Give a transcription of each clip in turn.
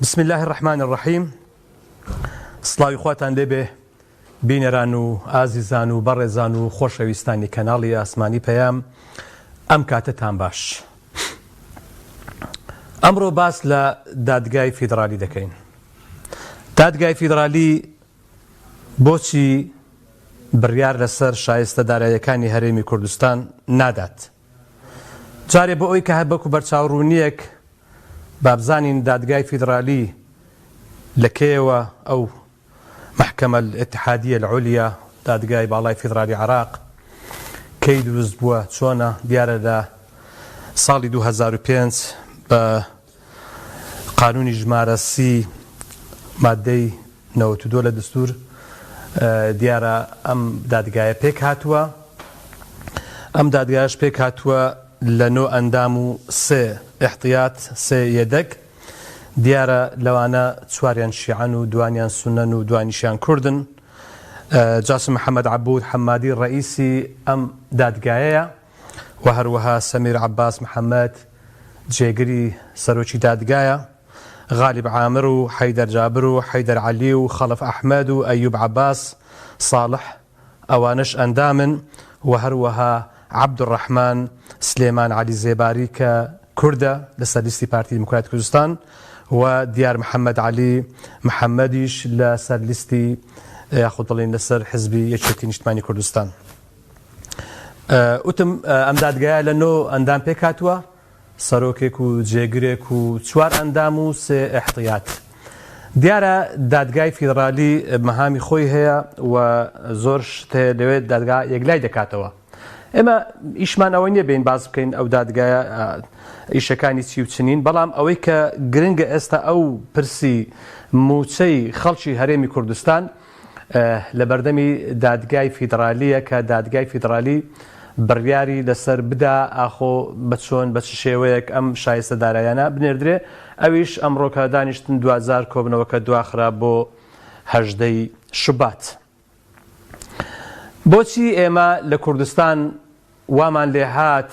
بسم الله الرحمن الرحيم. سڵاوی خواتان لێبێ بینەران و ئازیزان و بەڕێزان و خۆشەویستانی کەناڵی ئاسمانی پەیام، ئەم کاتتان باش. ئەمڕۆ باس لە دادگای فیدرالی دەکەین. دادگای فیدرالی بۆچی بڕیار لەسەر شایستەداراییەکانی هەرێمی کوردستان نادات؟ جارێ بۆ ئەوەی کە هەبەکو بەرچاوڕوونیەک بابزانین دادگای فیدرالی لەکێوە ئەو محکەمە الاتحادیە العولیا، دادگای باڵای فیدرالی عراق کەی دروست بووە، چۆنە؟ دیارە لە ساڵی 2005 بە قانونی ژمارە 30 مادەی 92 لە دستور دیارە ئەم دادگایە پێک هاتووە. ئەم دادگایش پێک هاتووە لە 9 ئەندام و 3 احتیاط 3 یەدەک. دیارە لەوانە چواریان شیعەن و دوانیان سونەن و دوانیشیان کوردن. جاسم محەممەد عەبود حەمادی ڕئیسی ئەم دادگایەیە و هەروەها سەمیر عەباس محەممەد جێگری سەرۆکی دادگایە، غالب عامر و حەیدەر جابر و حەیدەر عەلی و خەڵف ئەحمەد و ئەیوب عەباس ساڵح، ئەوانش ئەندامن، و هەروەها عەبدوڕەحمان سلێمان عەلی زێباری کە کوردە لەسەر لیستی پارتی دیموکراتی کوردستان، و دیار محەممەد عەلی محەممەدیش لەسەر لیستی یاخود دەڵێن لەسەر حزبی یەکێتی نیشتمانی کوردستان. وتم ئەم دادگایە لە 9 ئەندام پێک هاتووە، سەرۆکێک و جێگرێک و 4 ئەندام و 3 احتیاط. دیارە دادگای فیدرالی مەهامی خۆی هەیە و زۆر شت هەیە لەوێت دادگا یەکلای دەکاتەوە. ئێمە ئیشمان ئەوەی نییە بین باز بکەین ئەو دادگایە ئیشەکانی چی و چنین، بەڵام ئەوەی کە گرنگە ئێستا ئەو پرسی موچەی خەڵکی هەرێمی کوردستان لە بەردەمی دادگای فیدرالیە کە دادگای فیدرالی بڕیاری لەسەر بدا ئاخۆ بە چۆن بە چ شێوەیەک ئەم شایستەدارایانە بنێردرێ. ئەویش ئەمڕۆکە دانیشتن 2000 کۆبنەوەکە دواخرا بۆ 18 شوبات. بۆچی ئێمە لە کوردستان وامان لێ هات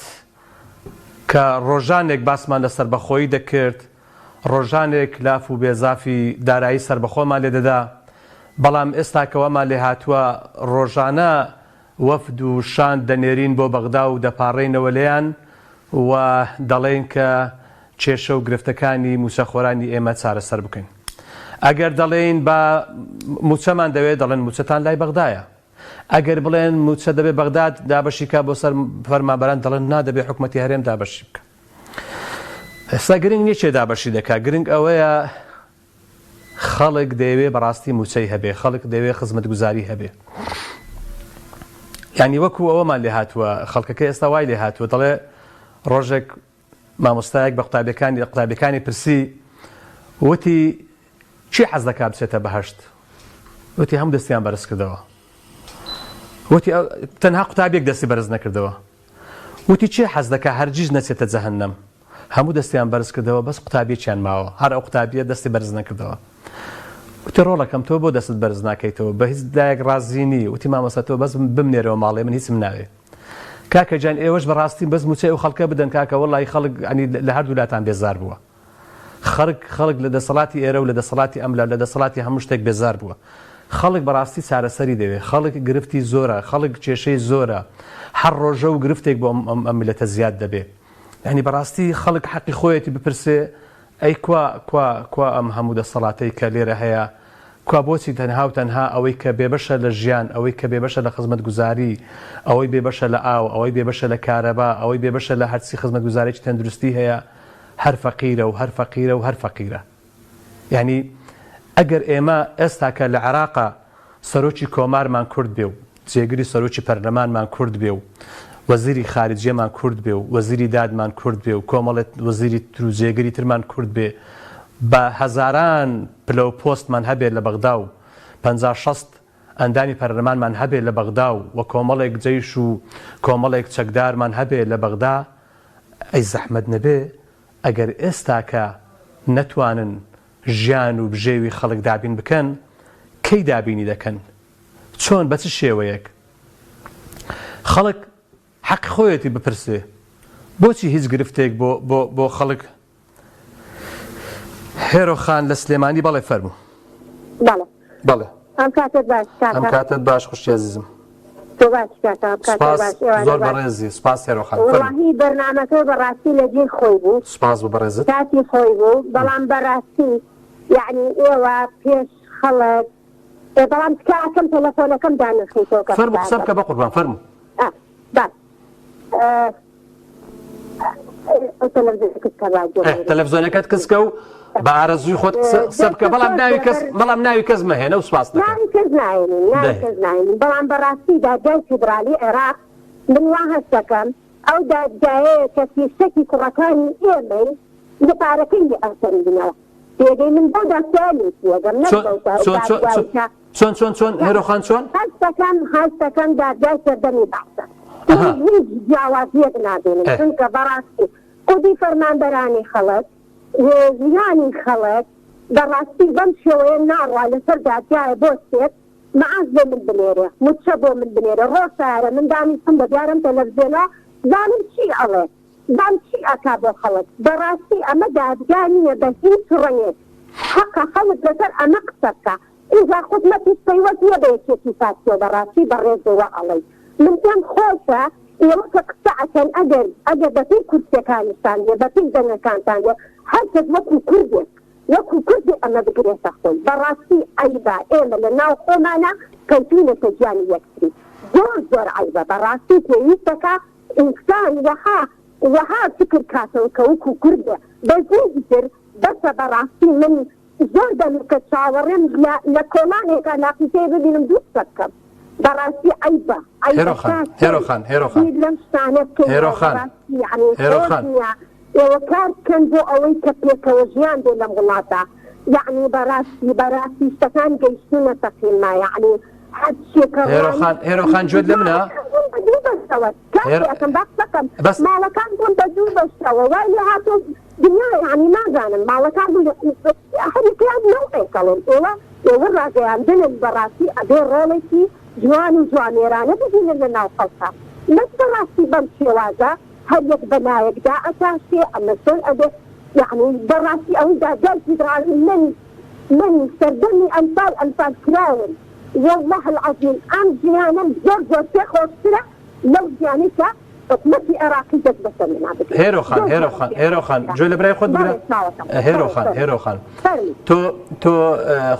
کە ڕۆژانێک باسمان لە سربەخۆیی دەکرد، ڕۆژانێک لاف و بێزافی دارایی سربەخۆمان لێ دەدا، بەڵام ئێستا کە وامان لێ هاتووە ڕۆژانە وەفد و شان دەنێرین بۆ بەغدا و دەپاڕێنەوە لێیان و دەڵێن کە کێشە و گرفتەکانی موچەخۆرانی ئێمە چارەسەر بکەین. ئەگەر دەڵێن بە موچەمان دەوێت، دەڵێن موچەتان لای بەغدایە. ئەگەر بڵێن موچە دەبێت بەغداد دابەشیکە بۆ سەر فەرمانبەران، دەڵێن نادەبێت حکومەتی هەرێم دابەشی بکە. ئێستا گرنگ نییە چێ دابەشی دەکات، گرنگ ئەوەیە خەڵک دەیەوێت بەڕاستی موچەی هەبێ، خەڵک دەیەوێت خزمەتگوزاری هەبێ. یعنی وەکو ئەوەمان لێ هاتووە، خەڵکەکە ئێستا وای لێ هاتووە، دەڵێ ڕۆژێک مامۆستایەک بە قوتابیەکانی پرسی، وتی چی حەز دەکات بچێتە بەهەشت؟ وتی هەموو دەستیان بەرز کردەوە. وتی تەنها قوتابیەک دەستی بەرز نەکردەوە. وتی چی حەز دەکات هەرگیز نەچێتە جەهەنەم؟ هەموو دەستیان بەرز کردەوە، بەس قوتابیەکیان ماوە، هەر ئەو قوتابیە دەستی بەرز نەکردەوە. وتی ڕۆڵەکەم تۆ بۆ دەست بەرز ناکەیتەوە، بە هیچ دایەک ڕازی نی. وتی مامۆستا تۆ بەس بمنێرەوە ماڵێ، من هیچم ناوێ. کاکە جان ئێوەش بەڕاستی بەس موچەی ئەو خەڵکە بدەن کاکە، وەڵی خەڵک لە هەردوو لاتان بێزار بووە. خەڵک لە دەسەڵاتی ئێرە و لە دەسەڵاتی ئەملا لە دەسەڵاتی هەموو شتێک بێزار بووە. خەڵک بەڕاستی چارەسەری دەوێت، خەڵک گرفتی زۆرە، خەڵک کێشەی زۆرە، هەر ڕۆژە و گرفتێک بۆ ئەم میلەتە زیاد دەبێت. یعنی بەڕاستی خەڵک حەقی خۆیەتی بپرسێ، ئەی کوا ئەم هەموو دەسەڵاتەی کە لێرە هەیە، کوا بۆچی تەنها و تەنها ئەوەی کە بێبەشە لە ژیان، ئەوەی کە بێبەشە لە خزمەتگوزاری، ئەوەی بێبەشە لە ئاو، ئەوەی بێبەشە لە کارەبا، ئەوەی بێبەشە لە هەرچی خزمەتگوزارێکی تەندروستی هەیە، هەر فەقیرە و هەر فەقیرە و هەر فەقیرە. یعنی ئەگەر ئێمە ئێستا کە لە عێراقا سەرۆکی کۆمارمان کورد بێ و جێگری سەرۆکی پەرلەمانمان کورد بێ و وەزیری خارجیەمان کورد بێ و وەزیری دادمان کورد بێ و کۆمەڵێت وەزیری تر و جێگری ترمان کورد بێ، بە هەزاران پلە و پۆستمان هەبێت لە بەغدا و 50-60 ئەندامی پەرلەمانمان هەبێت لە بەغدا و کۆمەڵێک جەیش و کۆمەڵێک چەکدارمان هەبێت لە بەغدا، ئەی زەحمەت نەبێ ئەگەر ئێستا کە نەتوانن ژیان و بژێوی خەڵک دابین بکەن، کەی دابینی دەکەن؟ چۆن؟ بە چ شێوەیەک؟ خەڵک حەق خۆیەتی بپرسێ، بۆچی هیچ گرفتێک بۆ خەڵک هێرۆخان لە سلێمانی بەڵێ فەرموو. بەڵێ ئەم کاتت باش ئەم کاتت باش خوشی عزیزم. تۆ باش کاتە زۆر بەڕێزی سوپاس هێرۆخان. وڵاهی بەرنامەکە بەڕاستی لە جێی خۆی بوو. سوپاس بۆ بەڕێزت. کاتی خۆی بوو بەڵام بەڕاستی یعنی ئێوە پێش خەڵک بەڵام تکاکەم تەلەفۆنەکەم دانەخیتەوە کە فەرموو قسە بکە بە قوربان فەرموو. باش تەلەڤیزۆنەکەت کەسکە و بە ئارەزووی خۆت قسە بکە بەڵام ناوی کەس مەهێنە و سوپاس دەکەم. ناوی کەس ناهێنین بەڵام بەڕاستی دادگای فیدرالی عێراق من وا هەست دەکەم ئەو دادگایەیە کە فیشتێکی کوڕەکانی ئێمەی لە پارەکەی ئەسەندنەوە پێگەی من بۆ دەستیانی پێگەم چۆن هێرۆخان چۆن هەستەکەم دادگای سەردەمی بەحسە هیچ جیاوازیەک نابێنم چونکە بەڕاستی خودی فەرمانبەرانی خەڵک ژیانی خەڵک بەڕاستی بەم شێوەیە ناڕوا لەسەر دادگایە بۆ سێت مەعاز بۆ من بنێرێ موچە بۆ من بنێرە ڕۆژارە من دانیستم بەدیارم تەلەڤیزیۆنە زانم چی ئەڵێ زان چی ئەکا بۆ خەڵک بەڕاستی ئەمە دادگا نییە بە هیچ ڕێیەک حەقە خەڵک لەسەر ئەمە قسە بکە ئیجا خودمەتیش پەیوەست نییە بە یەکێکی فاتیۆ بەڕاستی بەڕێزەوە ئەڵێ من پێم خۆشە ئێوە کە قسە ئەکەن ئەگەر بەپێی کورسەکانتان دێ بەپێی دەنگەکانتان دێ هەر کەس وەکو کوردی ئەمە بگرێتە خۆی بەڕاستی ئەیبا ئێمە لە ناو خۆمانە کەوتوونەتە گیانی یەکتری زۆر عیبە بەڕاستی پێویستەکە ئینسان وەها فکر کاتەوە کە وەکو کوردە بەزێکی تر بەسە بەڕاستی من زۆر دەم کە چاوەڕێم لە کۆمانێکە ناقیسەی ببینم دووست بکەم بەڕاستی ئەیبە ئێوە کار بکەن بۆ ئەوەی کە پێکەوە ژیان بێ لەم وڵاتە یعنی بەڕاستی شتەکان گەیشتونە تەقیما یعنی هێرۆخان گوێت لە منە ماڵەکان بوون بە دوو بەشەوە وای لێ هاتۆ دنیا یعنی نازانم ماڵەکان هەریان نەوەیکەڵێن ئێوە ڕاگەیاندنن بەڕاستی ئەبێ ڕۆڵێکی جوان و جوانێرانە ببینن لە ناو خەڵکە نەک بەڕاستی بەم شێوازە هەر یەک بەنایەکدا ئەتاشێ ئەمە چۆن ئەبێ یعنی بەڕاستی ئەوەی دادگای فیدرالی من سەردەمی ئەمسال کراون والله العظيم ئەم ژیانم زۆر پێ خۆشترە لەو ژیانی کە حکومەتی عێراقی دەست بەسەر منا بکرێت. هێرۆخان گوێ لە برای خۆت بگرە. هێرۆخان تۆ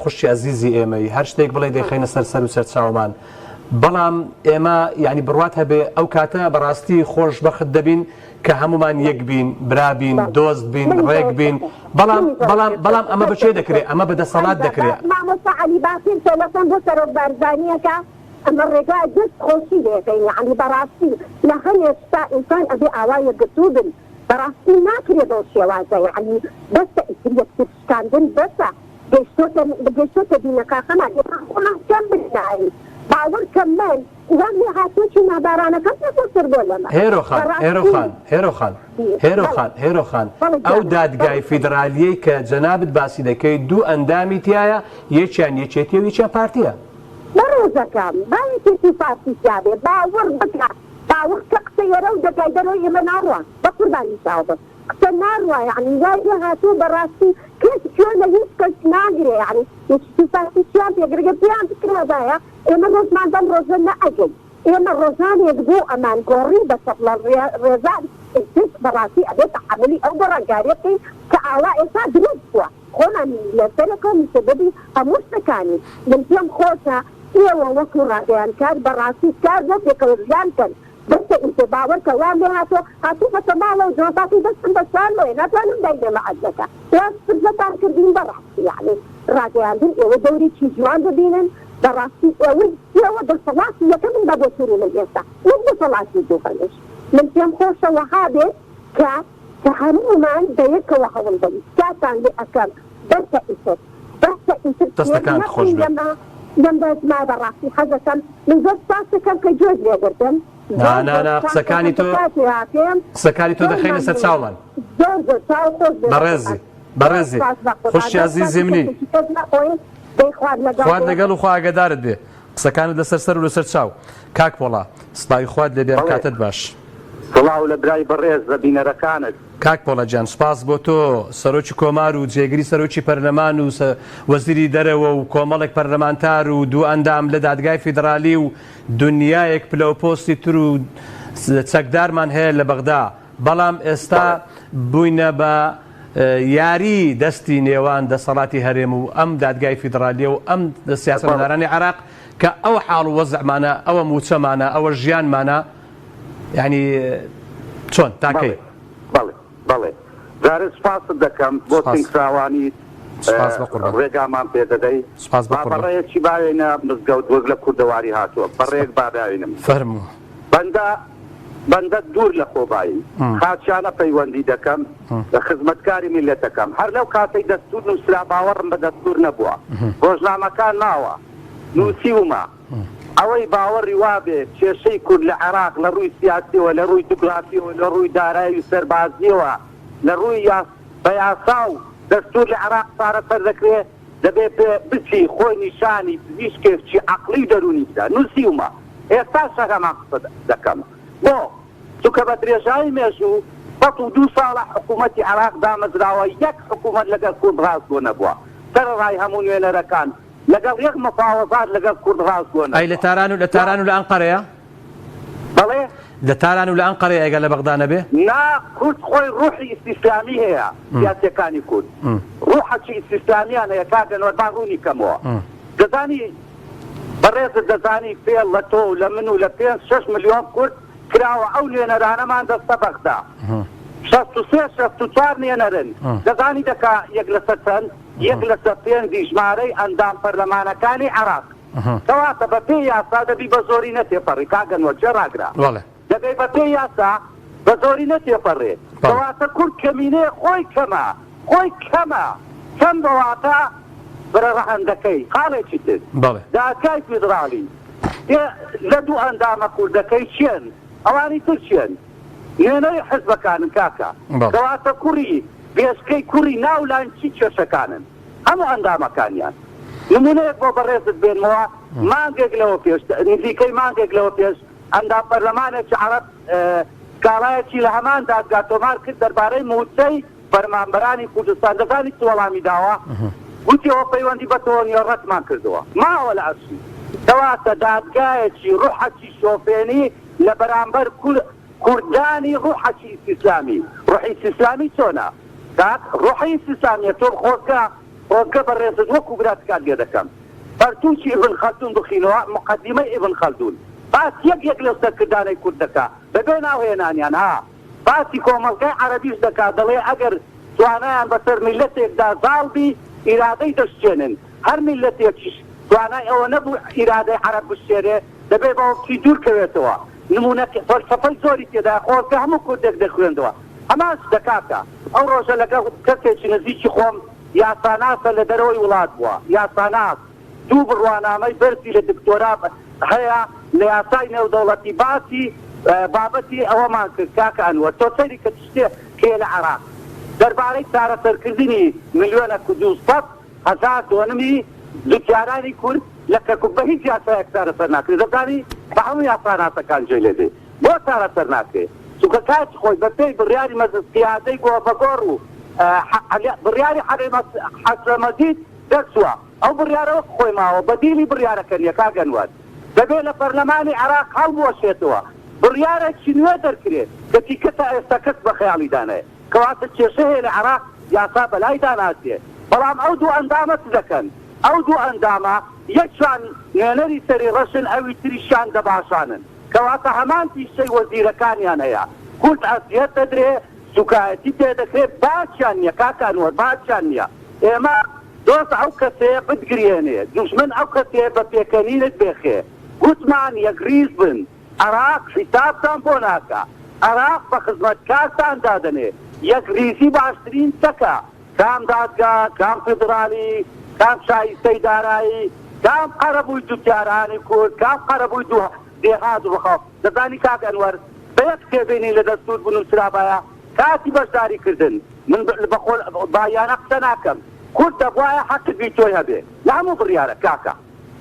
خوشی عزیزی ئێمەی هەر شتێک بڵێ دەیخەینە سەر و سەرچاومان بەڵام ئێمە یعنی بڕوات هەبێ ئەو کاتە بەڕاستی خۆشبەخت دەبین کە هەمومان یەک بین برابین دۆست بین ڕێک بین بەڵام ئەمە بەچێ دەکرێت ئەمە بەدەسەڵات دەکرێت. مامۆستا عەلی باسیر تەلەفۆن بۆ سەرۆک بارزانیەکە ئەمە ڕێگای دەست خۆشی دەکەین یعنی بەڕاستی لە هەنێک شتا ئینسان ئەبێ ئاوایە گرتوو بن بەڕاستی ناکرێت بەو شێوازە یعنی بەسە ئیتریەک شکاندن بەسە گەیشتۆتە بینەکەخەمان خۆمان کەم بنایی باوەڕکەم من وان لێ هاتووی نابارانەکەم پێسەر بۆ لەمە. هێرۆخان ئەو دادگای فیدرالیەی کە جەنابت باسی دەکەی دوو ئەندامی تایە یەکیان یەکێتیە و یەکیان پارتیە. بەڕێزەکەم باەکێکی پارتی جابێ باوەڕ بکە باوەڕ کە قسە یێرە و دەگای دەرەوە ئێمە ناڕوە بە قوربانی چاوبە قسە ناڕوە یعنی وای لێ هاتوو بەڕاستی کەس چۆن لە هیچ کەس ناگرێ یعنی یەکێکی پارتی چیان پێگرگە پێیان بکرێدایە ئێمە ڕۆژمان دەم ڕۆژە نەئەگەین ئێمە ڕۆژانێک بۆ ئەمان گۆڕی بە سەڵە ڕێزان بەڕاستی ئەبێت تەحملی ئەو بەڕێنگاریە بکەین کە ئاوا ئێستا دروست بووە خۆمان لەسەرەکە سەبەبی هەموو شتەکانی من پێم خۆشە ئێوە وەکو ڕاگەیانکار بەڕاستی کار بۆ پێکەوە ژیانکەن بەسە ئیتە باوەڕکە وان لێ هاتوو بەسە ماڵە و جۆتاتی دەستم بەشان وێ ناتوانم دایدەمە عەزەکە سرجەتان کردین بەڕاستی یعنی ڕاگەیاندن ئێوە دەورێکی جوان ببینن بەڕاستی ئێوە دەسەڵاتی یەکەمن بە بۆ سووری من ئێستا من دەسەڵاتی دووهەمش من پێم خۆشە وەها بێت کە هەموومان بەیەکەوە هەوڵ بین کاتان لێ ئەەکەم بەسە ئیتر دەستەکان خۆش بێت لەم بەزما بەڕاستی حەزەکەم من زۆر ساسەکەم کە گوێز لێگرتم قسەکانی تۆ دەخەینە سەر چاومان بەڕێزی خوشی عەزیزی منی خوارد لەگەڵ و خوا ئاگادارت بێ قسەکانت لەسەر سەر و لەسەر چاو کاک پۆڵا سڵاوی خوارد لێبێ کاتت باش سڵاو لە برای بەڕێز بە بینەرەکانت کاک پۆڵەجان سپاس بۆ تۆ سەرۆکی کۆمار و جێگیری سەرۆکی پەرلەمان و وەزیری دەرەوە و کۆمەڵێک پەرلەمانتار و دوو ئەندام لە دادگای فیدرالی و دنیایەک پلەپۆستی تر و چەکدارمان هەیە لە بەغدا بەڵام ئێستا بووینە بە یاری دەستی نێوان دەسەڵاتی هەرێم و ئەم دادگای فیدرالیە و ئەم سیاسەتمەدارانی عێراق کە ئەو حاڵ و وەزعمانە ئەوە موچەمانە ئەوە ژیانمانە یعنی چۆن تاکەی بەڵێ جارە سپاست دەکەم بۆ تینکراوانی ڕێگامان پێ دەدەی بەڕێیەکی باوێنە مزگەوت وەک لە کوردەواری هاتووە بەڕێک باداوێنم فەرموو بەندە دوور لە خۆبایی خاچیانە پەیوەندی دەکەم لە خزمەتکاری میلەتەکەم هەر لەو کاتەی دەستور نووسرا باوەڕم بە دەستور نەبووە ڕۆژنامەکان ناوە نووسیومە ئەوەی باوەڕی وابێ کێشەی کورد لە عێراق لە ڕووی سیاسیەوە لە ڕووی جوگرافیەوە لە ڕووی دارایی و سەربازیەوە لە ڕووی بە یاسا و دەستور لە عێراق چارەسەر دەکرێت دەبێت بچی خۆی نیشانی پزیشکێکی عەقڵی دەرونی بدا نووسیومە ئێستا شەکەمان قسە دەکەم بۆ چونکە بە درێژایی مێژوو 102 ساڵە حکوومەتی عێراق دامەزراوە یەک حکوومەت لەگەڵ کورد ڕاست بۆ نەبووە سەرڕای هەموو نوێنەرەکان لەگەڵ یەک مفاوەزات لەگەڵ کورد ڕاست بۆ نەبووە. ئەی لە تاران و لە ئەنقەرەیە؟ بەڵێ لە تاران و لە ئەنقەرەیە ئەگەر لە بەغدا نەبێ؟ نا کورد خۆی ڕوحی ئیستیسلامی هەیە سیاسیەکانی کورد ڕوحەکی ئیستیسلامیان هەیە کاگەنوەربان ڕوونی کەمەوە دەزانی بەڕێزت دەزانی فێڵ لە تۆ لە من و لە 5-6 ملیۆن کورد کراوە ئەو نوێنەرانەمان دەستە بەغدا 63-64 نوێنەرن دەزانی دەکا یەک لەسەر چەند یەک لەسەر 5 ژمارەی ئەندام پەرلەمانەکانی عێراق کەواتە بە پێی یاسا دەبی بە زۆری نەتێپەڕی کاگەنوەر جێڕاگرا دەبێ بە پێی یاسا بە زۆری نەتێپەڕێ کەواتە کورد کەمینەیە خۆی کەمە کەم بەواتە برە ڕەهەندەکەی خاڵێکی تر دادگای فیدرالی لە دوو ئەندامە کوردەکەی چێن ئەوانی تر چێن نوێنەی حزبەکانن کاکە کەواتە کوڕی بێشکەی کوڕی ناولانچی کێشەکانن هەموو ئەندامەکانیان نمونەیەک بۆ بەڕێزت بێنمەوە مانگێک لەوە پێش نزیکەی مانگێک لەوە پێش ئەندام پەرلەمانێکی عەرەب کاڵایەکی لە هەمان دادگا تۆمار کرد دەربارەی موچەی فەرمانبەرانی کوردستان دەزانی چ وەڵامی داوە گوتی ئەوە پەیوەندی بە تۆنیۆ ڕەتمان کردووە ماوە لە ئەرشی کەواتە دادگایەکی ڕوحەکی شۆفێنی لە بەرامبەر کوردانی ڕوحەکی ئیسلامی ڕوحی ئیسلامی چۆنە ڕوحی ئیسلامیە تۆ خۆزگە بەڕێزت وەکو براتکان لێ دەکەم بەرتووکی ئیبن خەلدون بخینەوە مقەدیمەی ئیبن خەلدون باس یەک لە سەرکردانەی کورد دەکا بەبێ ناوهێنانیان باسی کۆمەڵگەی عەرەبیش دەکا دەڵێ ئەگەر توانایان بەسەر میلەتێکدا زاڵبی ئیرادەی دەشتێنن هەر میلەتێکیش توانای ئەوە نەبوو ئیرادەی عەرەب بشتێنێ دەبێ بەوەکی دوور کەوێتەوە نمونەکە فەلسەفەی زۆری تێدا خۆزگە هەموو کوردێک دەخوێندەوە هەماش دەکاتە ئەو ڕۆژە لەگەڵ کەسێکی نزیکی خۆم یاساناسە لە دەرەوەی وڵات بووە یاساناس دوو بڕوانامەی بەرزی لە دکتۆرا هەیە لە یاسای نێودەوڵەتی باسی بابەتی ئەوەمان کرد کاکە ئەنوەر تۆ سەیری کە شتێ کێ لە عێراق دەربارەی چارەسەرکردنی ملیۆنە 200,000 دۆنمی دوکیارانی کورد لە کەرکوب بە هیچ یاسایەک چارەسەر ناکرێت دەزانی بە هەموو یاساناسەکان جێ لێ دێ بۆ چارەسەر ناکرێت چونکە کاچ خۆی بە پێی بڕیاری مەزستیادەی گۆڤەگۆڕ و بڕیاری حەسرەمەزید دەچووە ئەو بڕیارەوە خۆی ماوە بەدیلی بڕیارەکە نیە کاگەنوەر دەبێت لە پەرلەمانی عێراق هەڵبوەشێتەوە بڕیارێکی نوێ دەرکرێت کە تیکەتە ئێستا کەس بە خەیاڵی دانێت کەواتە کێشە هەیە لە عێراق یاسا بەلای داناسێ بەڵام ئەو دوو ئەندامە دەکەن ئەو دوو ئەندامە یەکشان نوێنەری سەری ڕەشن ئەوی تریشان دەباشانن کەواتە هەمان پیشەی وەزیرەکانیان هەیە کورد ئەسیەت دەدرێ سوکایەتی پێدەکرێت باچیان نییە کاکانوەر باچیان نییە ئێمە دۆست ئەو کەسەیە بتگرێنێ دوژمن ئەو کەسەیە بە پێکەنینت بێخێ گوتمان یەکریز بن عێراق حسابتان بۆ ناکە عێراق بە خزمەتکارتان دادەنێ یەکریزی باشترین چەکە کام دادگا کام فیدرالی کام شایستەی دارایی کام قەرەبووی دوکیارانی کورد کام قەرەبووی دێهات و ڕخاو دەزانی کاک ئەنوەر بە یەک تێبینی لە دەستور بنووسرابایە کاتی بەشداریکردن من بایانە قسە ناکەم کورد دەبوایە حەقی تۆی هەبێ لە هەموو بڕیارە کاکە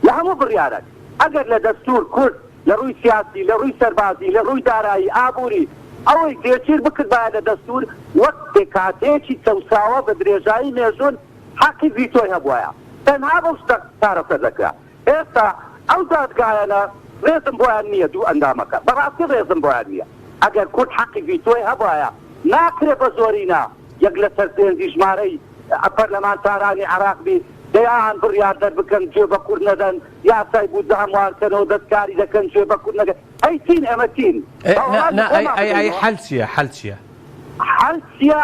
لە هەموو بڕیارە ئەگەر لە دەستور کورد لە ڕووی سیاسی لە ڕووی سەربازی لە ڕووی دارایی ئابووری ئەوەی دێچیر بکرد باە لە دەستور وەک کاتێکی چەساوە بە درێژایی مێژون حەقی ڤیتۆی هەبووایە تەنها بەو شتە کارەکە دەکرا. ئێستا ئەو دادگایەنە ڕێزم بۆیان نییە دوو ئەندامەکە بەڕاستی ڕێزم بۆیان نییە ئەگەر کورد حەقی ڤیتۆی هەبووایە ناکرێ بە زۆرینا یەک لە سەر سێنجی ژمارەی پەرلەمانتارانی عێراق بی دەیان بڕیار دەربکەن گوێ بە کورد نەدەن یاسای بوو هەموارکەنەوە دەستکاری دەکەن گوێ بە کورد نەدەن ئەی تین ئەمە تین ئەی حەل چییە حەل چییە حەل چییە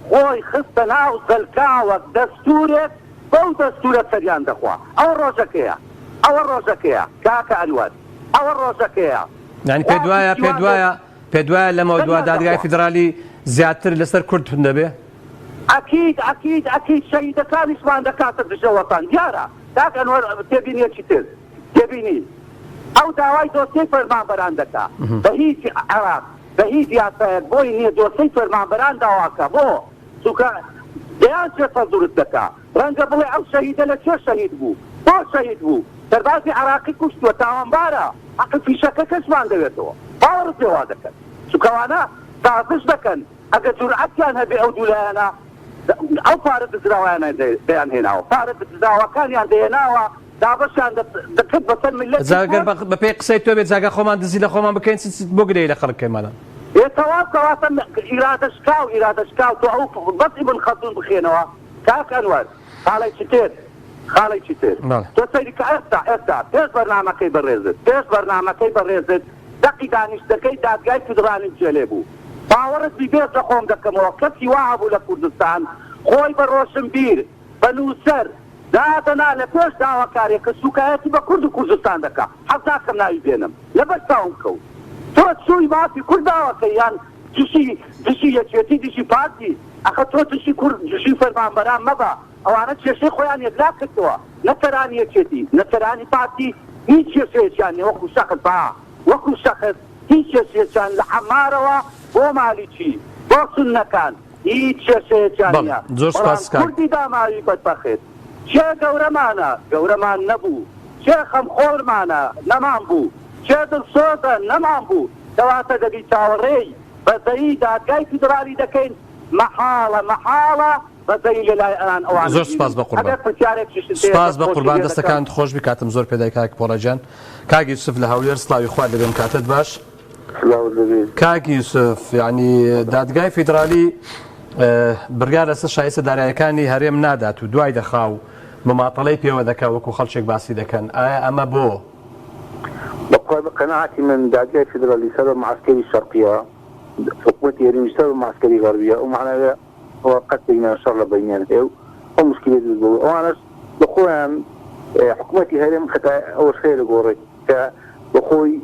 خۆی خستە ناو زەلکاوەک دەستورێک بەو دەستورە سەریان دەخوا ئەوە ڕۆژەکەیە ئەوە ڕۆژەکەیە کاکە ئەنوەر ئەوە ڕۆژەکەیە یعنی پێ دوایە لەمەوە دوا دادگای فیدرالی زیاتر لەسەر کورد دەبێ ئەکید شەهیدەکانیشمان دەکاتە دژەوەتان دیارە کاکە ئەنوەر تێبینیەکی تر تێبینی ئەو داوای دۆسیەی فەرمانبەران دەکا بە هیچ عێراق بە هیچ یاسایەک بۆی نییە دۆسەی فەرمانبەران داواکە بۆ چونکە دەیان چێتە دروست دەکا ڕەنگە بڵێ ئەو شەهیدە لە چێ شەهید بوو بۆ شەهید بوو سەربازی عێراقی کوشتووە تاوانبارە حەقی فیشەکە کەسمان دەوێتەوە باوەڕ پێوا دەکەن چونکەوانە سازش دەکەن ئەگە جورئەتیان هەبێ ئەو دوولایەنە ئەو پارە دزراویانە دەیان هێناوە پارە دزراوەکانیان دەهێناوە دابەشیان دەکرد بەسەر میلەت زاگەر بە پێی قسەی تۆ بێت جاگە خۆمان دزی لە خۆمان بکەین بۆ گرەی لە خەڵکەکەمانە تەواو کەواتە ئیرادەشکاو تۆ ئەو بەس ئیبن خەلدون بخێنەوە کاک ئەنوەر خاڵێکی تر تۆ سەیری کە ئێستا پێش بەرنامەکەی بەڕێزت دەقی دانیشتەکەی دادگای فیدرالی جێلێ بوو باوەڕت بیبێت لە خۆم دەکەمەوە کەسی وا بوو لە کوردستان خۆی بە ڕۆشنبیر بە نووسەر دادەنا لە پێش داواکارێک کە سوکایەتی بە کورد و کوردستان دەکا حەز ناکەم ناوی بێنم لەبەر تاوم کەوت تۆ چووی مافی کورد داواکەی یان دشی یەکێتی دشی پارتی ئەخە تۆ دشی کورد دشی فەرمانبەران مەبە ئەوانە کێشەی خۆیان یەکلا کردەوە نەتەرانی یەکێتی نەتەرانی پارتی هیچ کێشەیەکیان نیە وەکو شەخص هیچ کێشەیەکیان لە حەمارەوە بۆ مالیکی بۆ سوننەکان هیچ کێشەیەکیان نیە کوردی داماوی بەدبەخت چێ گەورەمان نەبوو چێ خەمخۆرمانە نەمان بوو چێ دڵسۆزە نەمان بوو کەواتە دەبی چاوەڕێی بەزەیی دادگای فیدرالی دەکەین مەحاڵە بەزەیی لەلای ئەوان ئەوان زۆر سپاس بە قوربان سپاس بە قوربان دەستەکان خۆش بکاتم زۆر پێدای کاک پۆڵەجان کاک یوسف لە هەولێر سڵاوی خوا لەبێم کاتت باش کاک یوسف یعنی دادگای فیدرالی بڕیار لەسەر شایستە داراییەکانی هەرێم نادات و دوای دەخا و مماطەڵەی پێوە دەکا وەکو خەڵکێک باسی دەکەن ئایا ئەمە بۆ بقى قناعتي من دادگای فيدرالي سبب معسكري شرقية حكومتي يريد سبب معسكري غربية ومعنى هو قد بينا شر بيننا ومشكلة الجو وأنا بخوان حكومتي هرم خطأ أول شيء لقوري كبخوي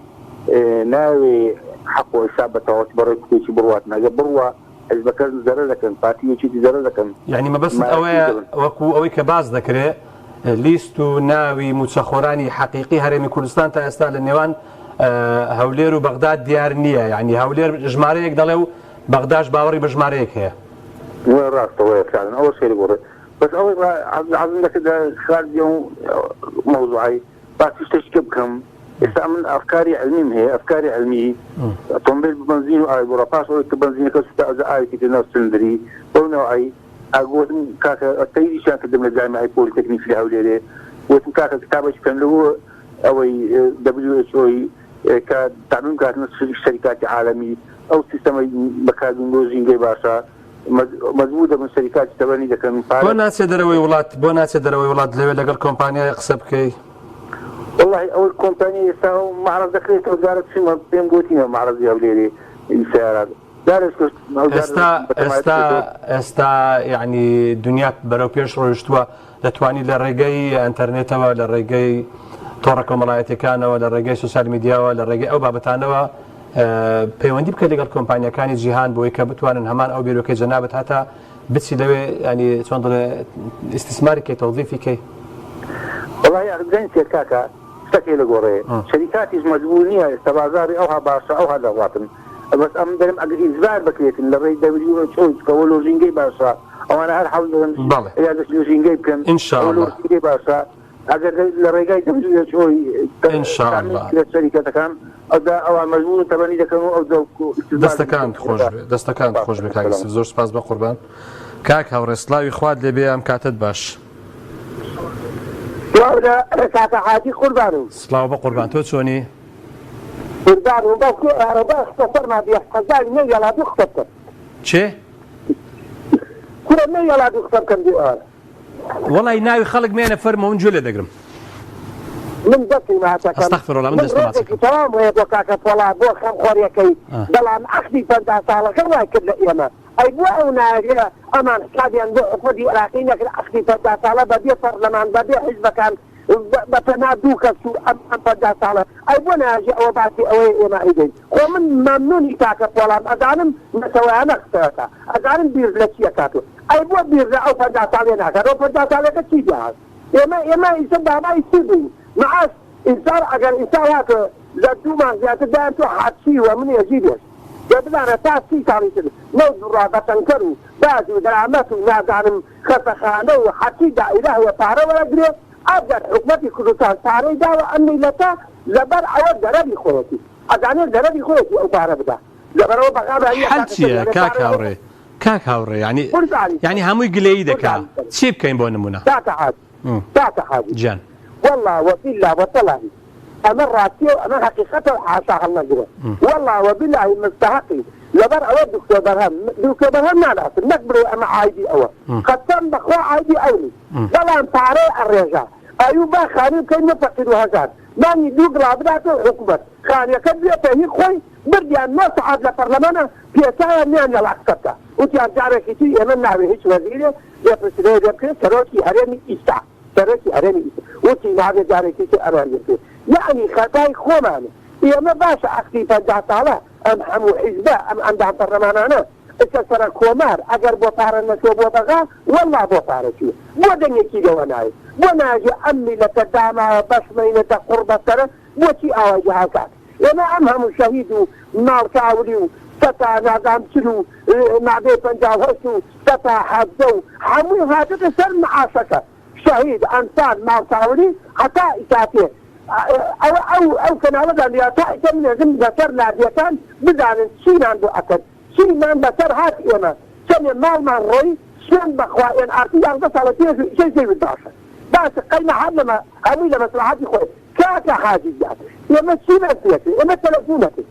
ناوي حقه إصابة وتبرك كيش برواتنا جبروا إذا كان زرلكن باتيه شيء زرلكن يعني ما بس أوي كباز ذكره لیستو ناوی متسخورانی حقیقی هەرێمی کوردستان تا ئێستا لە نێوان هەولێر و بەغداد دیار نییە یعنی هەولێر ژمارەیەک دەڵێ و بەغداش باوەڕی بە ژمارەیەک هەیە ڕاستەوەی فعلا ئەوە شێری گۆڕێ بەس ئەوەی عەزم دەکرد خارجی موضوعی باسی شتێکی بکەم ئێستا من ئەفکاری علمیم هەیە ئەفکاری علمی ئۆتۆمبیل بنزین و ئاوی بۆ پاش ئەوەی کە بنزینەکە سوتە ئاوێکی تر ناو سلندری بەو نەوەی ئاگۆتم کاکە تەیریشیان کردم لە جامعەی پۆلیتەکنیکی لە هەولێرێ گوتم کاکە کتابێکی کەندەوە ئەوەی WHO کە تانون کاتنە شەریکاتی عالەمی ئەو سیستەمەی بەکاردێنەوە ژینگەی باشە مەزبوط دەبن شەریکاتی تەبەنی دەکەن بۆ ناچێت دەرەوەی وڵات لەوێ لەگەڵ کۆمپانیای قسە بکەی والله ئەو کۆمپانیای ئێستا معرض دەکرێتەوە جارە چیمە پێم گوتینە معرضی هەولێرێ سیارات ئێستا یعنی دنیا بەرەو پێش ڕۆیشتووە دەتوانی لە ڕێگەی ئینتەرنێتەوە لە ڕێگەی تۆڕە کۆمەڵایەتەکانەوە لە ڕێگەی سوسیال میدیاوە لە ڕێگەی ئەو بابەتانەوە پەیوەندی بکە لەگەڵ کۆمپانیەکانی جیهان بۆی کە بتوانن هەمان ئەو بیرۆکەی جەنابەت هاتە بچی لەوێ ینی چۆن دەڵێ ئیستیسماری کەی تەوظیفی کەی والله ئەرجەنسێک کاکە شتێکی لە گۆڕەیە شەریکاتیش مەجبور نییە ئێستا بازاڕی ئەوها باشە ئەوها دەڵاتن بس ئەم دەرم ئەگەر ئیزبار بکرێتن لە ڕێی WHO لۆژینگەی باشە ئەوانە هەر حەوڵ دەدەن لۆژینگەی بکەن لۆژینگەی باشە ئەگەر لە ڕێگای WHO شەریکەتەکان ئەو مەجبور تەبەنی دەکەن و ئەو دەستەکان خۆش بێ کاک یوسف زۆر سپاس بە قوربان کاک هاوڕێ سڵاوی خوات لێبێ ئەم کاتت باش کاکە حاجی قوربانم سڵاو بە قوربان تۆ چۆنی قوربانم بەڵکو ئارەبا خۆفەرما بێحەزاری نەیەڵا دوو قسە بکەم چێ کورە نەیەڵا دوو قسە بکەم دوو ئارە وەڵی ناوی خەڵک مێنە فەرمە من گوێ لێ دەگرم من دەستی ماتەکەم ئەستەغفیرڵڵا من دەستم ماچەکەم تەواو وەیە بۆ کاکە پۆڵا بۆ خەمخۆریەکەی بەڵام عەقدی 50 ساڵەکە وای کرد لە ئێمە ئەی بۆ ئەو ناژێ ئەمان حسابیان بۆ حکومەتی عێراقی نەکرد عەقدی 50 ساڵە بەبێ پەرلەمان بەبێ حیزبەکان بەتەنها دوو کەس و ئەم 50 ساڵە ئەی بۆ ناژێ ئەوە باسی ئەوەی ئێمە ئەیدەین خۆ من مەمنونی کاکە پۆڵام ئەزانم نەتەوەیانە قسەکە ئەزانم بیر لە چیە کاتۆ ئەی بۆ بیر لە ئەو 50 ساڵێ ناکات ئەو 50 ساڵەکە چی داهات ئێمە ئیسە بابای چی بوو معاش ئینسان ئەگەر ئینسان هاتە لە دوومان زیاتر دایان تۆ حەچی وە من ێژی بێت دەبزانە تا 30 ساڵی تر نەوت ڕابەتەنکەر و باز و دەرامەت و نازانم خەتەخانە و حەچی دائیرە هەیە پارە وەرەگرێت ئەگەر حکومەتی کوردستان پارەی داوە ئەم میلەتە لەبەر ئەوە دەرەبی خۆیەتی ئەزانێت دەرەبی خۆیەتی ئەو پارە بدا لەبەرەوە حەچیە کاک هاوڕێ یعنی هەمووی گلەیی دەکات چی بکەین بۆ نمونە تاکە حاجی جان والله وبالله وطلعي أنا راتيو أنا حقيقة وحاشا الله جوا والله وبالله مستحقي لبر أود دكتور برهم نعرف نقبل أنا عادي أول ختم بخوا عادي أولي طبعا طاري الرجال أيوبا خاني كان يفقد هزار ما يدوق لابداته حكومة خاني كبير تهيك خوي برديان ما صعد لبرلمانه في ساعة نيان العسكرة وتيار جارك كتير أنا نعرف هيك وزيره يا بريسيدنت يا بريس كروكي هرمي إستع كروكي هرمي وتي نعرف جارك كتير أراني يعني خطاي خومانه يا ما باش أختي فجأة طالع أم حمو حزباء أم عندها برلماننا استسرى كومار أجر بوطار النسو بوطغا والله بوطار شيء ودنيا كي وناي وناجي أمي لتدعم بس مينة قربة سنة وشي أواجهها كات يما أمهم شهيد نار كاوليو ستا نادام سلو نعبي بنجاو هسو ستا حابزو حمو هذا تسر معاشكة شهيد أنسان نار كاولي حتى إساتيه أو كان هذا اللي يتحت من زم ذكر ناديتان بدان شين عنده أكد شين من ذكر هات إيما شين مال روي شين بخوائن أرتي يغضى سالتين شيء بالداشة بس قيمة حلما أميلة مسرحاتي خوي كاكا حاجيات يما شين أنتيتي يما تلفونتي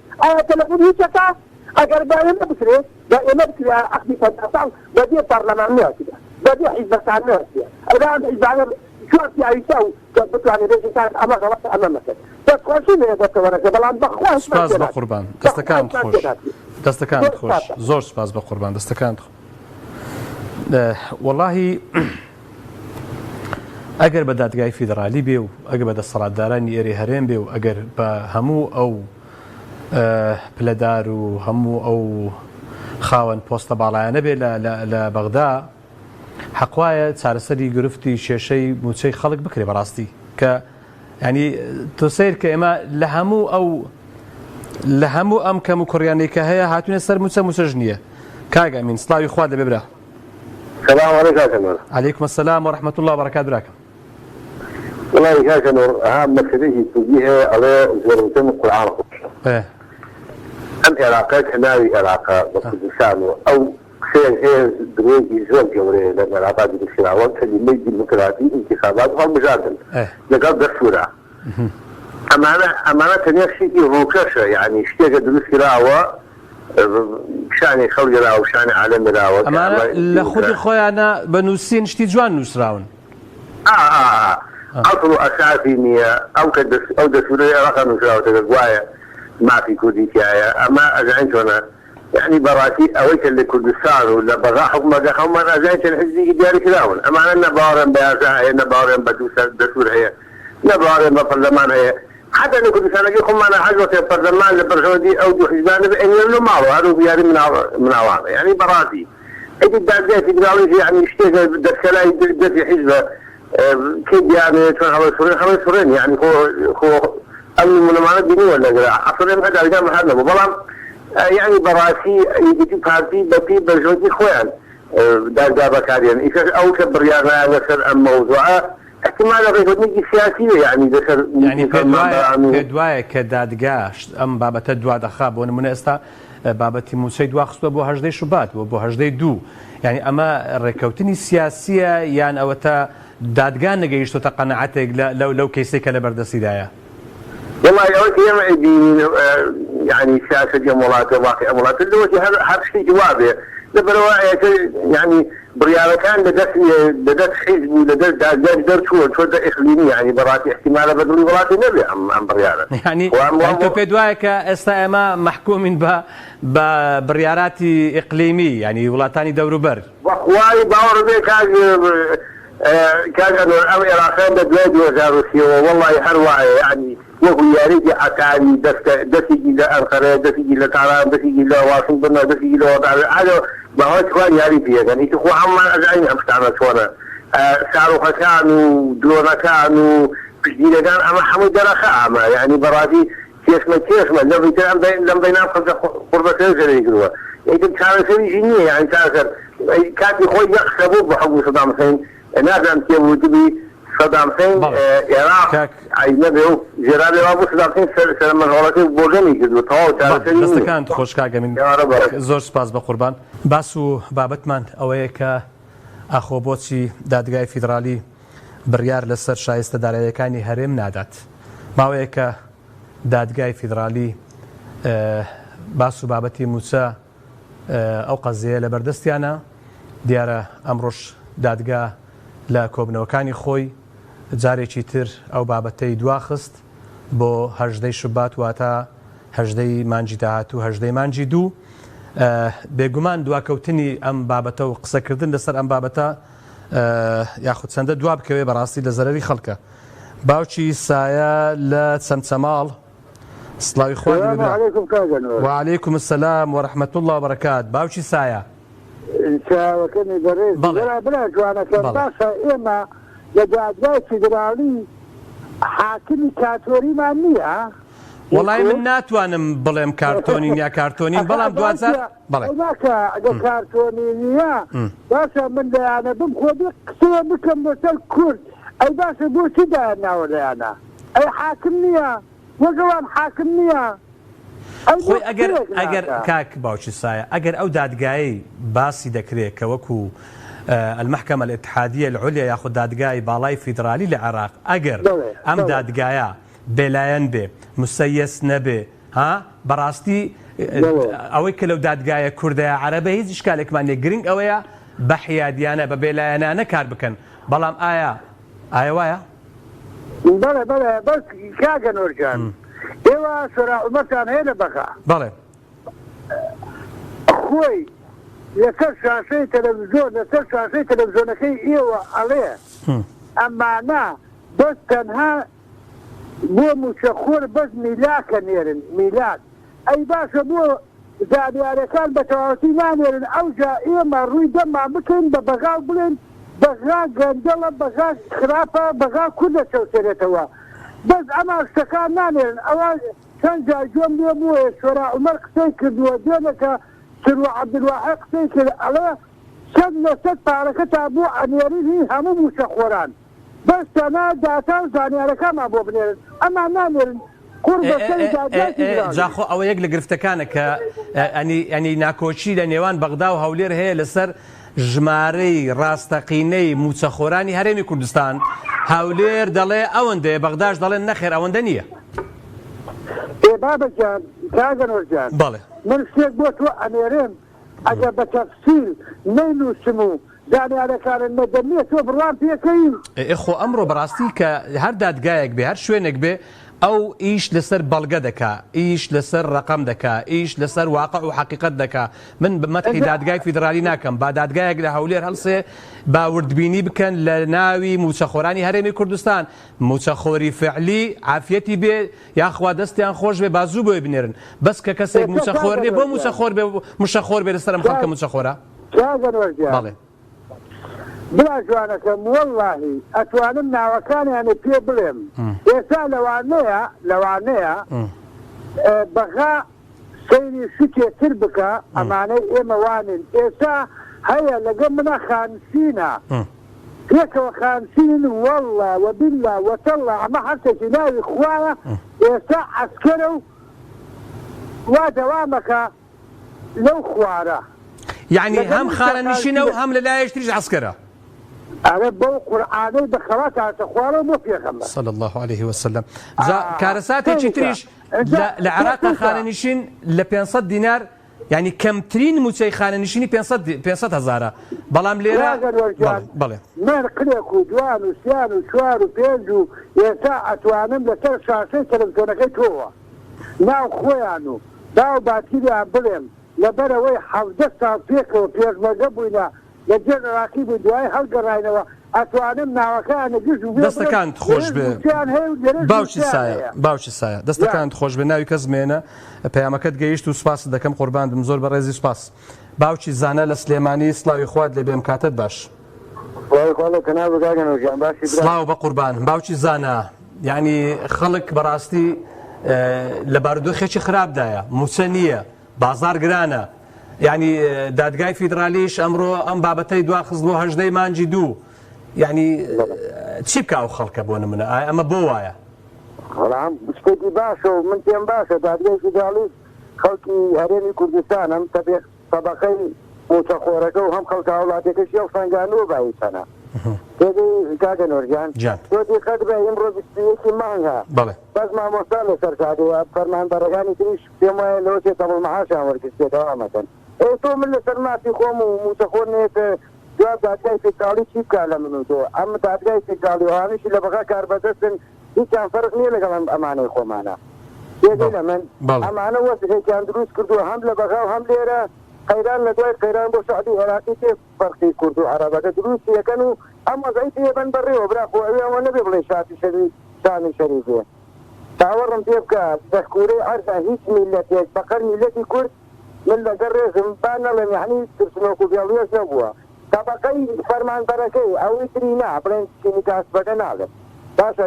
تلفوني شكا أقر بايما بسري بايما بسري أخذي فتاة بدي برلمان ناسي بدي حزب سعر ناسي الآن حزب شو يساوي بطلع لي كانت أما غلط أما مثلا بس خوشين هذا كورك بلان بخواش سپاس بە قوربان دەستەکانت خۆش زۆر سپاس بە قوربان دەستەکانت واللهی ئەگەر بە دادگای فیدرالی بێ و ئەگەر بە دەسەڵاتدارانی ئێرە هەرێم بێ و ئەگەر بە هەموو ئەو پلەدار و هەموو ئەو خاوەن پۆستە باڵایانە بێ لە بەغدا حەقوایە چارەسەری گرفتی شێشەی موچەی خەڵک بکرێ بەڕاستی کە ینی تۆ سیر کە ئێمە لە هەموو ئەم کەم و کوڕیانەی کە هەیە هاتوونە سەر موچەژ نییە کاگە ئەمین سڵاوی خوا دەبێ برا عەلەیکوم السەلام وەرەحمەتوڵڵا وبەرەکات براکەم والله كاكا نور أهم مسألة توجيهها على زورتين القرآن أم علاقات هناوي علاقة بكردستان أو شيء درويجي زوج جوري لأن علاقات بالشراء وقت اللي ميجي المكراتي انتخابات هو مجادل لقد دستورة أمانة نفسي روكشة يعني اشتيق دروس كراوة شاني خلق راو شاني عالم راو أمانة لخودي خويا أنا بنوسين شتي جوان نوسراون أصل أساسي مية أو دستورية رقم نوسراو تقوايا ما في كودي كايا أما أزعين هنا يعني براتي أويك اللي كردستان ولا بغا حكومة دخل أنا أزعين الحزبي ديالي كلاون أما أنا نبارن بياسا هي نبارن بدستور هي نبارن ببرلمان هي حتى أن كردستان يقول أنا حاجة في البرلمان لبرشودي أو دو حزبان بأن يلو معه هذا بياري من عوامه يعني براتي أجي الدادات يقولوا يعني اشتغل بالدكلاء في حزبه كيف يعني خمس سورين يعني هو أمن المنامات ديني ولا لا أصلاً ما قال جامع هذا مبلغ يعني براسي يجي بارتي بتي برجودي خوان دار جابا كاريان إيش أو كبريانا نفس الموضوع احتمال غير سياسية يعني پێ وایە کە دادگا ئەم بابەتە دوا دەخا بۆ نمونە ئێستا بابەتی موسەی دواخستووە بۆ 18 شوبات بۆ 18 یعنی ئەمە ڕێکەوتنی سیاسیە یان ئەوە تا دادگا نەگەیشتۆتە قەنەعەتێک لەو کەیسێکە لە بەردەستیدایە. والله يعني سياسة جمولات واقع أمولات اللي هذا شيء جوابه لبرواية يعني بريالة كان لدت حزب ولدت دار شو إقليمي يعني براتي احتمال بدل براتي نبي عن بريالة يعني أنتو بيدوايك استأما محكوم ببريالات إقليمي يعني ولاتاني دور بر وخواي باور بي كان أنه العراقين بدلاد وزاروسيا والله حرواية يعني وهو يريد حكاني دسي إلى أنقرة دسي إلى طهران دسي إلى واشنطن دسي إلى هذا ما هو شوان يريد يعني تخو عمان أزعين أمستعنا شوانا سعره كانوا دلونا كانوا بجديد كان أما حمد رخاء أما يعني براتي كيسما لم بينام قربة سنسل يقولوا يمكن كان سري جنيه يعني كان يخوي يقصبوا بحبو صدام حسين ناس عم تيبوا تبي صدام حسين العراق عايزنا جرالي وابو صدام حسين سلام الغلطي بوجني كده طاو دەستەکان خۆش کاگە من زۆر سپاس بە قوربان. باس و بابەتمان ئەوەیە کە ئاخۆ بۆچی دادگای فیدرالی بڕیار لەسەر شایستەداراییەکانی هەرێم نادات. ماوەیە کە دادگای فیدرالی باس و بابەتی موچە ئەو قەزیە لە بەردەستیانە دیارە ئەمڕۆژ دادگا لە کۆبنەوەکانی خۆی جارێکی تر ئەو بابەتەی دواخست بۆ 18 شوبات واتە 18 مانجی داهاتوو 18 مانجی دوو بێگومان دواکەوتنی ئەم بابەتە و قسەکردن لەسەر ئەم بابەتە یاخود چەندە دوا بکەوێ بەڕاستی لە زەرەری خەڵکە. باوکی سایە لە چەمچەماڵ سڵاوی خوارد وعليكم السلام ورحمة الله وبركاته. باوکی سایە چاوەکەمی بەڕێز بلا جوانەکە باشە ئێمە لە دادگای فیدرالی حاکمی کارتۆریمان نییە. وەڵای من ناتوانم بڵێم کارتۆنین یا کارتۆنین بەڵام دوازار بەڵێناکە ئەگە کارتۆنی نییە باشە من لەیانە بم خۆبی قسە بکەم بەسەر کورد ئەی باشە بۆچی دایان ناوە لەیانە ئەی حاکم نییە وەگەوان حاکم نییە. خۆی ئەگەر کاک باوکی سایە ئەگەر ئەو دادگایی باسی دەکرێت کە وەکو المحكمة الاتحادية العليا ياخذ دادگای باڵای فیدرالی لە عێراق ئەگەر ئەم دادگایە بێلایەن بێ مسەیەس نەبێ ها بەڕاستی ئەوەی کە لەو دادگایە کوردایە عەرەبە هیچ ئیشکالێکمان لێ گرنگ ئەوەیە بە حیادیانە بە بێلایەنانە کار بکەن بەڵام ئایا وایە؟ بەڵێ بەس کاگە نۆرجان ئێوە سەراعومەتان هەیە لە بەغا بەڵێ خۆی لەسەر شاشەی تەلەڤیزۆنەکەی ئێوە ئەڵێ ئەمانە بەس تەنها بۆ موچەخۆر بەس میلاکە نێرن میلاد ئەی باشە بۆ زانیاریەکان بە تەواوەتی نانێرن ئەوجا ئێمە ڕووی دەمان بکەین بە بەغا و بڵێن بەغا گەندەڵە بەغا خراپە بەغا کورد دەچەوتێنێتەوە بەس ئەما شتەکان نانێرن ئەوە چەند جار گوێم لێ بووە شۆرا عومەر قسەی کردووە دێنەکە سروە عەبدولواحی قسەی کرد ئەڵێ 100% پارەکە تا بۆ ئەنێرینی هەموو موچەخۆران بەس تەنها داتا و زانیاریەکانمان بۆ بنێرن ئەما نانێرن جاخۆ ئەوە یەک لە گرفتەکانە کە ئەنی ناکۆچی لە نێوان بەغدا و هەولێر هەیە لەسەر ژمارەی ڕاستەقینەی موچەخۆرانی هەرێمی کوردستان. هەولێر دەڵێ ئەوەندەیە بەغداش دەڵێن نەخێر ئەوەندە نییە. بابەجان کاگەنۆرجان بەڵێ من شتێک بۆ تۆ ئەنێرێم ئەگەر بە تەفسیل نەینووسم و زانیاریەکانت نەدەمێ تۆ بڕوان پێکەین. خۆ ئەمڕۆ بەڕاستی کە هەر دادگایەک بێ هەر شوێنێک بێ ئەو ئیش لەسەر بەڵگە دەکا ئیش لەسەر ڕقم دەکا ئیش لەسەر واقع و حقیقت دەکا. من بمەتحی دادگای فیدرالی ناکەم با دادگایەک لە هەولێر هەڵسێ باوردبینی بکەن لە ناوی موچەخۆرانی هەرێمی کوردستان موچەخۆری فعلی عافیەتی بێ یاخوا دەستیان خۆش بێ بازوو بۆی بنێرن بەس کە کەسێک موچەخۆر بێ بۆ موچەخۆر بێ لەسەرم خەڵکە موچەخۆرە. بەڵێ بلا جوانەکەم وەڵڵاهی ئەتوانم ناوەکانیانە پێ بڵێم ئێستا لەوانەیە بەغا سەیری شتێتر بکە ئەمانەی ئێمە وانن ئێستا هەیە لەگە منە خانسینە پێکەوە خانسین والله وبالله وتله ئەمە هەرتێکی ناوی خوایە ئێستا عەسکەرە و وا دەوامەکە لەو خوارە يعني هم خانەنشینە و هەم لەلایەک تریش عەسکەرە. ئەرە بەو قورئانەی بەخەوات هاتە خوارە بۆ پێغەمبەر صلى الله عليه وسلم. کارەساتێکی تریش لە عێراقا خانەنشین لە 500 دینار يعني کەمترین موچەی خانەنشینی 500,000 بەڵام لێرە بەڵێ من قلێک و جوان و سیان و چوار و پێنج و ئێستا ئەتوانم لەسەر شاشەی تەلەڤیزیۆنەکەی تۆوە ناو خۆیان و داو باتیریان بڵێم لەبەرەوەی 17 ساڵ پێکەوە پێشمەرگە بووینە لە جێ عێراقی بوو دوای هەڵگەڕاینەوە ئەتوانم ناوەکان نەگیژ و دەستەکانت خۆش بێ باوکی سایە دەستەکانت خۆش بێ ناوی کەس مێنە پەیامەکەت گەیشت و سوپاس دەکەم قورباندم زۆر بەڕێزی سوپاس. باوکی زانە لە سلێمانی سڵاوی خوات لێ بێم کاتت باش. سڵاو بە قوربان باوکی زانە یعنی خەڵک بەڕاستی لە بارودۆخێکی خراپدایە موچە نییە بازار گرانە یعنی دادگای فیدرالیش ئەمڕۆ ئەم بابەتەی دواخست بۆ 18 مانجی 2 یعنی چی بکە ئەو خەڵکە بۆ نمونە ئەمە بۆ وایە شتێکی باشە و من پێم باشە دادگای فیدرالیش خەڵکی هەرێمی کوردستان ئەم تەبەقەی موچەخۆرەکە و هەم خەڵکە وڵاتێکەشی ئەو سەنگانەوە باویچەنە تێدەی کاکە نۆرجان تۆ دیقەت بە ئەمڕۆ 21 مانگە بەس مامۆستا لەسەر کاتەوە فەرمانبەرەکانی تریش پێم وایە لەوە تێتەبڵ مەعاشیان وەرگرتێتەوە ئەمەکەن تۆ من لەسەر ماسی خۆم و موچەخۆر نێتە دواب دادگای فیدرالی چی بکا لە من و تۆ ئەم دادگای فیدرالی ئەوانیشی لە بەغا کار بەدەستن هیچیان فەرق نییە لەگەڵ ئەمانەی خۆمانە تێدەی لە من ئەمانە وەسێکیان دروست کردووە هەم لە بەغا و هەم لێرە قەیران لە دوای قەیران بۆ شعبی عێراقی تێ فەرقی کورد و عەرەبەکە دروست یەکەن و ئەم وەزعی تێبەن بەڕێوە براخۆ ئەوێ ئەوە نەبێ بڵێ شانی شەریفێ باوەڕم پێ بکە دەستکورەی عەرزە هیچ میلەتێک بەقەر میلەتی کورد من لەگەر ڕێزم با نەڵێم یعنی ترسنۆک و بێڵوێز نەبووە تەبەقەی فەرمانبەرەکەی ئەوەی تری نا بڵێن چینی کاسبەکە ناڵێت باشە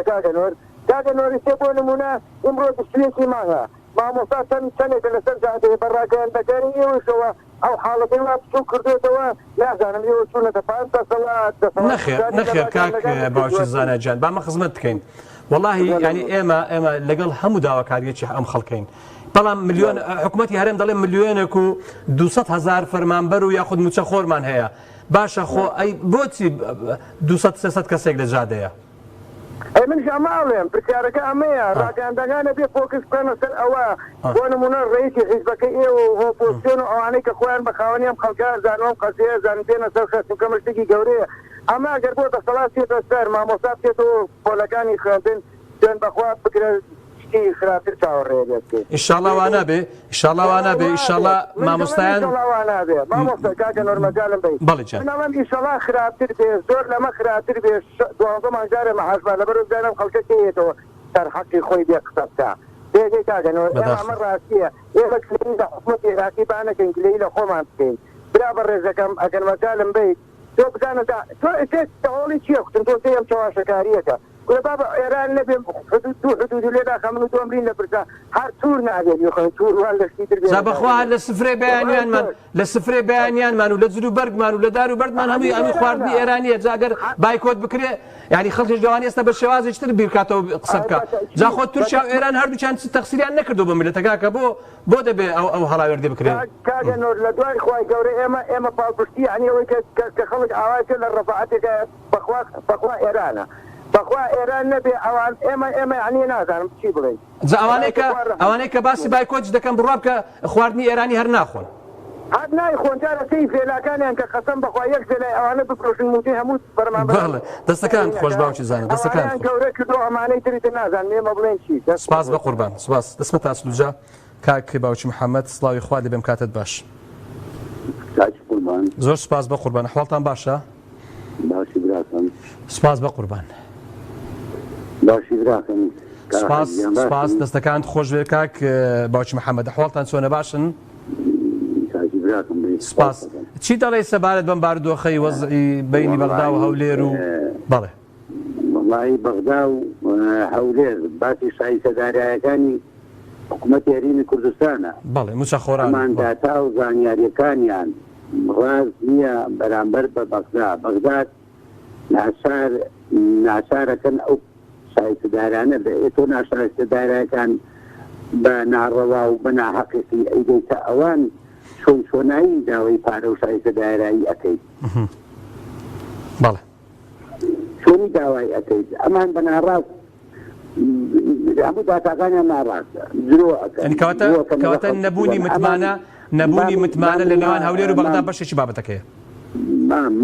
کاکە نۆری تێ بۆ نمونە ئەمڕۆ 21 مانگە مامۆستا چەندێکە لەسەر جادەیە بەڕاگەیان دەکەری ئێوەشەوە ئەو حاڵەکەی وا چوو کردێتەوە نازانم ئێوە چوونەتە 5 سەڵات نەخێر کاک باوکی زانەجان بامە خزمەت بکەین واللهی ینی ئێمە لەگەڵ هەموو داواکاریەکی ئەم خەڵکەین بەڵام ملیۆن حکوومەتی هەرێم دەڵێ ملیۆنێک و 200,000 فەرمانبەر و یاخود موچە خۆرمان هەیە باشە خۆ ئەی بۆچی 200-300 کەسێک لە جادەیە منش ئەماڵێم پرسیارەکە ئەمەیە ڕاگەاندەکانە بێ فۆکس بکەنە سەر ئەوە بۆ نمونە ڕێیسی حیزبەکەی ئێوە و هۆپۆزسیۆن و ئەوانەی کە خۆیان بە خاوەنی ئەم خەڵکە زانۆم قەزەیە زانبێنە سەر خەستوکە مشتێکی گەورەیە ئەمە ئەگەر بۆ دەسەڵات چێتە سەر مامۆستا بچێتەوە پۆلەکانی خوێندن دێن بەخوا بکرێ خراپتر چاوەڕێ بێت ئینشاڵڵا وا نابێ ئینشاڵڵا وا نابێ ئینشاڵڵا مامۆستایان مامۆستا کاکە نۆرمەجانم بێ منەڵەم ئینشاڵڵا خراپتر بێ زۆر لەمە خراپتر بێ 12 مانجارە مەحاسبە لەبەر زانم خەڵکە تێتەوە سەر حەقی خۆی بێ قسە بکە دێگەی کاکە نۆر ئەمە ڕاستیە ئێمە کلەی لە حکومەتی عێراقی بانەکەین کلەی لە خۆمان بکەین برا بە ڕێزەکەم ئەگەر مەجالم بێت تۆ بزانە تۆ تەواڵی چییە کوتن تۆ تێم چاواشەکاریەکە بابا ئێران نەبێ حدود لێدا خەمن و تۆمرین لە پرسا هەر توور نابێت یخۆین توور وان لەشتیتر بێت بەخوا لە سفرێ بەیانیانمان لە سفرێ بەیانیانمان و لە جلو بەرگمان و لە دار و بەردمان هەمووی خواردنی ئێرانیە جاگەر بایکۆت بکرێ یعنی خەڵکی جوانی ئێستا بە شێوازێکتر بیرکاتەوە قسە بکە جا خۆ تورکیا و ئێران هەردووچیان تەقسیریان نەکردو بە میلەتەکە بۆ دەبێ ئەو هەڵاوێردی بکرێت کاگە نۆر لە دوای خوای گەورە ئێمە پاڵپشتی یعنی ئەوەی کە خەڵک ئاوایکە لە ڕەفعاتێکە بەخوا ئێرانە بەخوا ئێران نەبێ ئەوان ئێمە عنی نازانم چی بڵێن ئەوانەی کە باسی بایکۆت دەکەم بڕوا بکە خواردنی ئێرانی هەر ناخۆن هەر نایخۆن جارەکەی فێلاکانیان کە قەسەم بەخوا یەک جێلای ئەوانە بفرۆشن موتی هەموو بەڵێ دەستەکان خۆش باوکی زانە دەستەکان گەورە کردو ئەمانەی تریتر نازانم ئێمە بڵێن چی سپاس بە قوربان سپاس دەستمە تاسلوجا کاک باوکی محەممەد سڵاوی خوا دەبێم کاتت باش زۆر سپاس بە قوربان حواڵتان باشە سپاس بە قوربان سپاس دەستەکانت خۆش بێ کاک باوکی محەممەد حواڵتان چۆنە باشن سپاس چی دەڵێ سەبارەت بەم بارودۆخەی وەزعی بینی بەغدا و هەولێر و بەڵێ وڵی بەغدا و هەولێر باسی شایستەدارایەکانی حکوومەتی هەرێمی کوردستانە بەڵێ موچە خۆران داتا و زانیاریەکانیان ڕاز نییە بەرامبەر بە بەغدا ناسارەکەن ئەو شایستەدارانە تۆ ناشایستەدارەکان بە ناڕەوا و بە ناحەقیقی ئەیدەیتە ئەوان چۆنایی داوای پارە و شایستەدارایی ئەەکەیت بەڵێ چۆنی داوای ئەەکەیت ئەمان بە ناڕاست هەموو داتاکانیان ناڕاستە کەواتە نەبوونی متمانە لە نێوان هەولێر و بەغدا بەشێکی بابەتەکەیە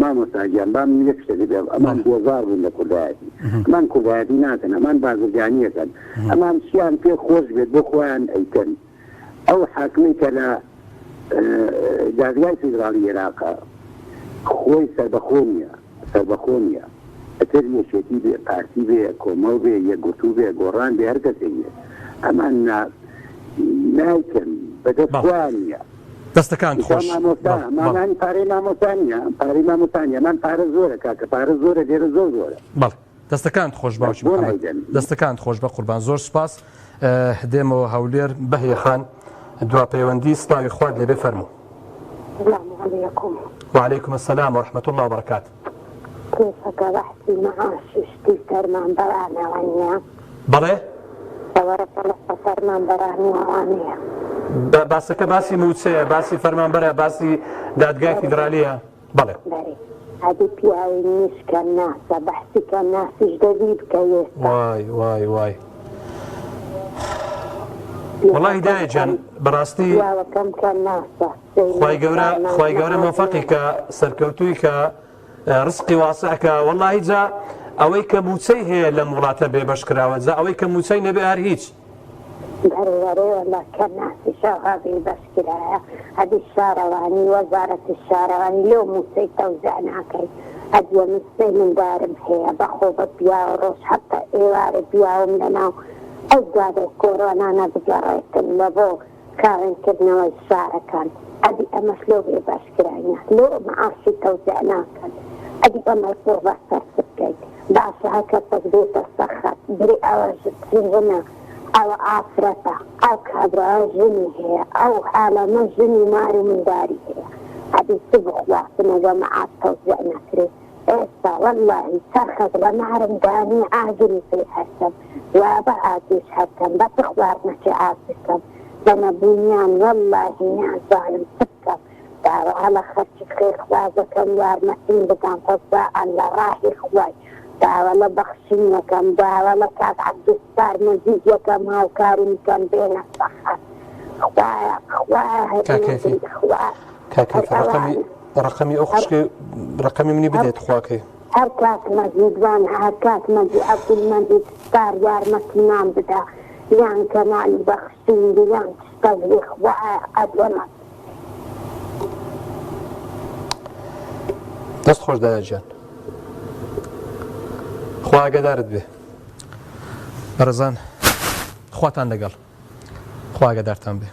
مامۆستاگیان بام یەک شتێک بێ ئەمان بۆزار بوون لە کوردایەتی ئەمان کوردایەتی ناکەن ئەمان بازرگانیەکەن ئەمان چیان پێ خۆش بێت بۆ خۆیان ئەیکەن ئەو حاکمی کە لە دادگای فیدراڵی عێراقا خۆی سەربەخۆ نیە ئەتر یەکێتی بێ پارتی بێ کۆمەڵ بێ یەکگوتوو بێ گۆڕان بێ هەر کەسێک بێ ئەمان نایکەن بەدەست خۆیان نیە دەستەکان خۆش مامانی پارەی مامۆستانیە من پارە زۆرە کاکە پارە زۆرە لێرە زۆرە بەڵێ دەستەکان خۆش باوکی دەستەکان خۆش بە قوربان زۆر سوپاس دێمەوە هەولێر بەهێخان دوا پەیوەندی سلاوی خوارد لێبێ فەرموو. وعليكم السلام ورحمة الله وبركاته. كيفك بحثي معاش اشتي فرمان براني وانيا بەڵێ ورق الله فرمان براني وانيا باسەکە باسی موچەیە باسی فەرمانبەرە باسی دادگای فیدرالیە بەڵێ هذه بياوي نسكا الناس بحثك الناس جديد كيس وای والله دایە جان بەڕاستی خی گەورە مۆفەقی کە سەرکەوتووی کە ڕزقی واسعکە والله جا ئەوەی کە موچەی هەیە لە وڵاتە بێ بەشکراوە جا ئەوەی کە موچەی نەبێ هەر هیچ والله كان ناس شو هذه بشكلها هذه الشارواني وزارة الشارواني لو موسي توزعنا كي أدوى مسي من دارم هي بخوض بيا وروش حتى إيوار بيا ومننا أزاد الكورونا نبجريت اللبو كان كدنا والشارع كان أدي أمسلو بشكلها لو معاشي توزعنا كان أدي أمسلو بشكلها بعشها كتثبيت الصخر بري أوجد هنا أو عفرته أو كبرى جني هي أو حالة من جني ماري من داري هي هذه سبخ وقتنا جماعات توزعنا كري إيسا والله سرخت لمعرم داني عاجلي في حسن وابعاتيش حسن بتخوارنا شعاتكم لنا بنيان والله نعم ظالم سكر دعوا على خرج خير خوازكم وارمتين بدان فضاء على راحي خواي دعوة لبخشين كم دعوة لكاد عبد الستار مزيد يكم هاو كارم كم بين الصحة خوايا كيفي رقمي أخشك رقمي مني بديت خواكي هركات مزيد وان هركات مزيد عبد المجيد ستار يار مكنام بدا يعني كمال بخشين يعني تستغلي خوايا أدونا دەست خۆش دایە جان خوا ئاگادارت بێ بەڕێزان خواتان لەگەڵ خوا ئاگادارتان بێ